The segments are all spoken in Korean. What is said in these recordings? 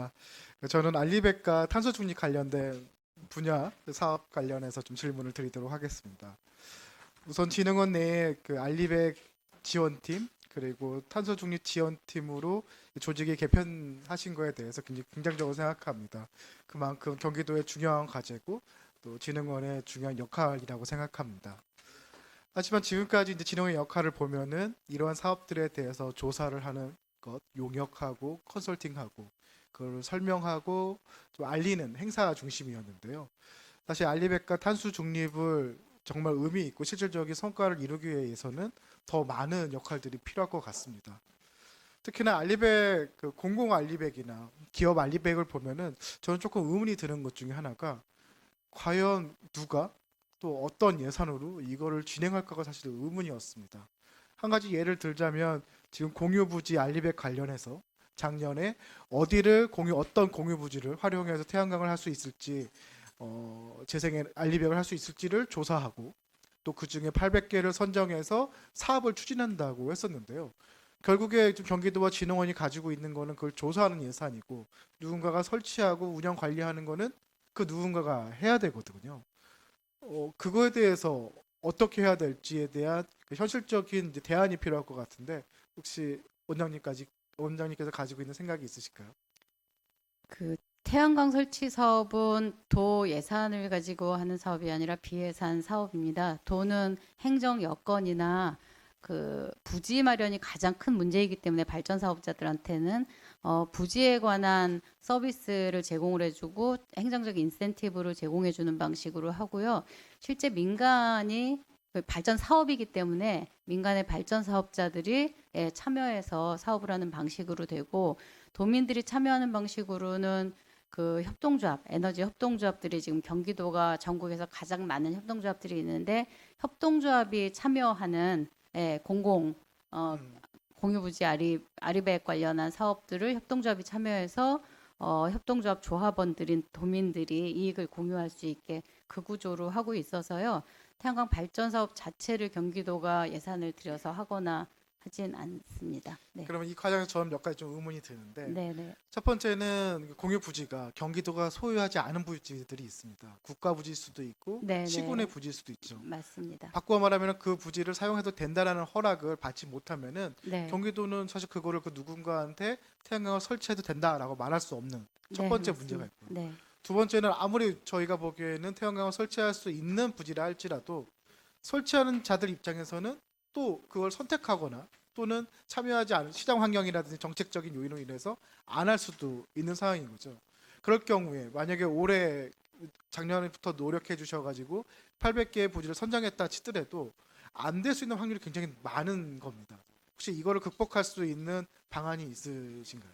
반갑습니다. 저는 알리백과 탄소 중립 관련된 분야 사업 관련해서 좀 질문을 드리도록 하겠습니다. 우선 진흥원 내에 그 알리백 지원팀 그리고 탄소 중립 지원팀으로 조직이 개편하신 거에 대해서 굉장히 긍정적으로 생각합니다. 그만큼 경기도의 중요한 과제고 또 진흥원의 중요한 역할이라고 생각합니다. 하지만 지금까지 이제 진흥원의 역할을 보면은 이러한 사업들에 대해서 조사를 하는 것, 용역하고 컨설팅하고 그걸 설명하고 좀 알리는 행사 중심이었는데요. 사실 알리백과 탄소 중립을 정말 의미 있고 실질적인 성과를 이루기 위해서는 더 많은 역할들이 필요할 것 같습니다. 특히나 알리백, 그 공공 알리백이나 기업 알리백을 보면은 저는 조금 의문이 드는 것 중에 하나가 과연 누가 또 어떤 예산으로 이거를 진행할까가 사실 의문이었습니다. 한 가지 예를 들자면 지금 공유부지 알리백 관련해서 작년에 어떤 공유부지를 활용해서 태양광을 할 수 있을지 재생 알리백을 할 수 있을지를 조사하고 또 그중에 800개를 선정해서 사업을 추진한다고 했었는데요. 결국에 좀 경기도와 진흥원이 가지고 있는 거는 그걸 조사하는 예산이고 누군가가 설치하고 운영 관리하는 거는 그 누군가가 해야 되거든요. 그거에 대해서 어떻게 해야 될지에 대한 그 현실적인 이제 대안이 필요할 것 같은데 혹시 원장님께서 가지고 있는 생각이 있으실까요? 그 태양광 설치 사업은 도 예산을 가지고 하는 사업이 아니라 비예산 사업입니다. 도는 행정 여건이나 그 부지 마련이 가장 큰 문제이기 때문에 발전 사업자들한테는 부지에 관한 서비스를 제공을 해주고 행정적 인센티브를 제공해주는 방식으로 하고요. 실제 민간이 그 발전 사업이기 때문에 민간의 발전 사업자들이 참여해서 사업을 하는 방식으로 되고 도민들이 참여하는 방식으로는 그 협동조합, 에너지 협동조합들이 지금 경기도가 전국에서 가장 많은 협동조합들이 있는데 협동조합이 참여하는 공공 음, 공유부지 아리백 관련한 사업들을 협동조합이 참여해서 협동조합 조합원들인 도민들이 이익을 공유할 수 있게 그 구조로 하고 있어서요. 태양광 발전 사업 자체를 경기도가 예산을 들여서 하거나 하진 않습니다. 네. 그러면 이 과정에서 저는 몇 가지 좀 의문이 드는데 네네. 첫 번째는 공유 부지가 경기도가 소유하지 않은 부지들이 있습니다. 국가 부지일 수도 있고 시군의 네네. 부지일 수도 있죠. 맞습니다. 바꾸어 말하면 그 부지를 사용해도 된다라는 허락을 받지 못하면은 네. 경기도는 사실 그거를 그 누군가한테 태양광을 설치해도 된다라고 말할 수 없는 첫 네, 번째 문제가 맞습니다. 있고요. 네. 두 번째는 아무리 저희가 보기에는 태양광을 설치할 수 있는 부지라 할지라도 설치하는 자들 입장에서는 또 그걸 선택하거나 또는 참여하지 않은 시장 환경이라든지 정책적인 요인으로 인해서 안 할 수도 있는 상황인 거죠. 그럴 경우에 만약에 올해 작년부터 노력해 주셔가지고 800개의 부지를 선정했다 치더라도 안 될 수 있는 확률이 굉장히 많은 겁니다. 혹시 이거를 극복할 수 있는 방안이 있으신가요?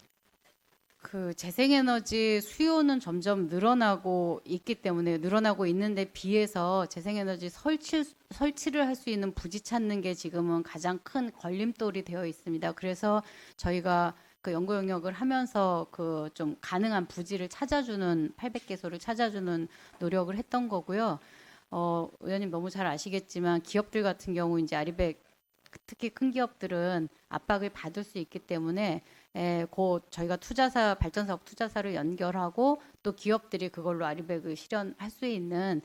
그 재생에너지 수요는 점점 늘어나고 있기 때문에 늘어나고 있는데 비해서 재생에너지 설치를 할 수 있는 부지 찾는 게 지금은 가장 큰 걸림돌이 되어 있습니다. 그래서 저희가 그 연구 영역을 하면서 그 좀 가능한 부지를 찾아주는 800개소를 찾아주는 노력을 했던 거고요. 의원님 너무 잘 아시겠지만 기업들 같은 경우 이제 아리백 특히 큰 기업들은 압박을 받을 수 있기 때문에 곧 저희가 투자사 발전사업 투자사를 연결하고 또 기업들이 그걸로 아리백을 실현할 수 있는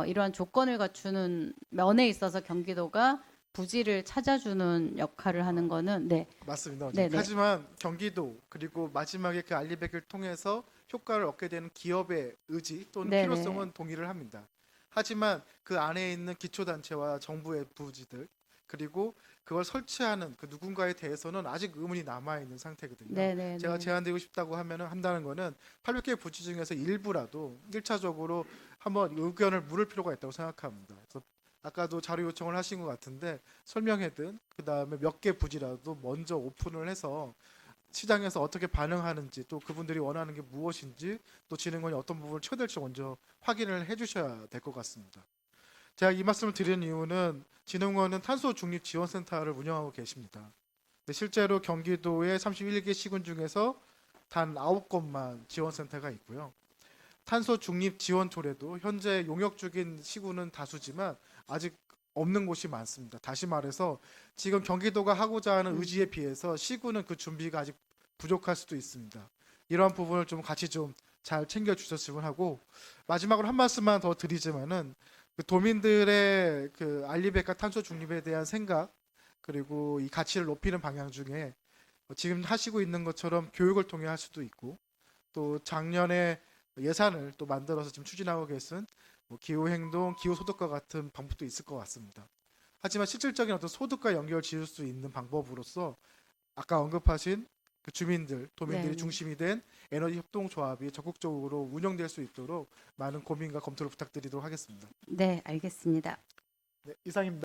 이러한 조건을 갖추는 면에 있어서 경기도가 부지를 찾아주는 역할을 하는 거는 네, 맞습니다. 네, 네, 하지만 경기도 그리고 마지막에 그 알리백을 통해서 효과를 얻게 되는 기업의 의지 또는 네, 네, 필요성은 동의를 합니다. 하지만 그 안에 있는 기초단체와 정부의 부지들 그리고 그걸 설치하는 그 누군가에 대해서는 아직 의문이 남아 있는 상태거든요. 네, 네, 제가 네, 제안드리고 싶다고 하면은 한다는 거는 800개 부지 중에서 일부라도 1차적으로 한번 의견을 물을 필요가 있다고 생각합니다. 그래서 아까도 자료 요청을 하신 것 같은데 설명해든 그 다음에 몇 개 부지라도 먼저 오픈을 해서 시장에서 어떻게 반응하는지 또 그분들이 원하는 게 무엇인지 또 진흥원이 어떤 부분을 쳐낼지 먼저 확인을 해주셔야 될 것 같습니다. 제가 이 말씀을 드리는 이유는 진흥원은 탄소 중립 지원센터를 운영하고 계십니다. 근데 실제로 경기도의 31개 시군 중에서 단 9곳만 지원센터가 있고요. 탄소 중립 지원 조례도 현재 용역 중인 시군은 다수지만 아직 없는 곳이 많습니다. 다시 말해서 지금 경기도가 하고자 하는 음, 의지에 비해서 시군은 그 준비가 아직 부족할 수도 있습니다. 이러한 부분을 좀 같이 좀 잘 챙겨 주셨으면 하고, 마지막으로 한 말씀만 더 드리자면은 그 도민들의 그 알리백과 탄소 중립에 대한 생각, 그리고 이 가치를 높이는 방향 중에 지금 하시고 있는 것처럼 교육을 통해 할 수도 있고, 또 작년에 예산을 또 만들어서 지금 추진하고 계신 뭐 기후행동, 기후소득과 같은 방법도 있을 것 같습니다. 하지만 실질적인 어떤 소득과 연결 지을 수 있는 방법으로서 아까 언급하신 그 주민들, 도민들이 네. 중심이 된 에너지 협동조합이 적극적으로 운영될 수 있도록 많은 고민과 검토를 부탁드리도록 하겠습니다. 네, 알겠습니다. 네, 이상입니다.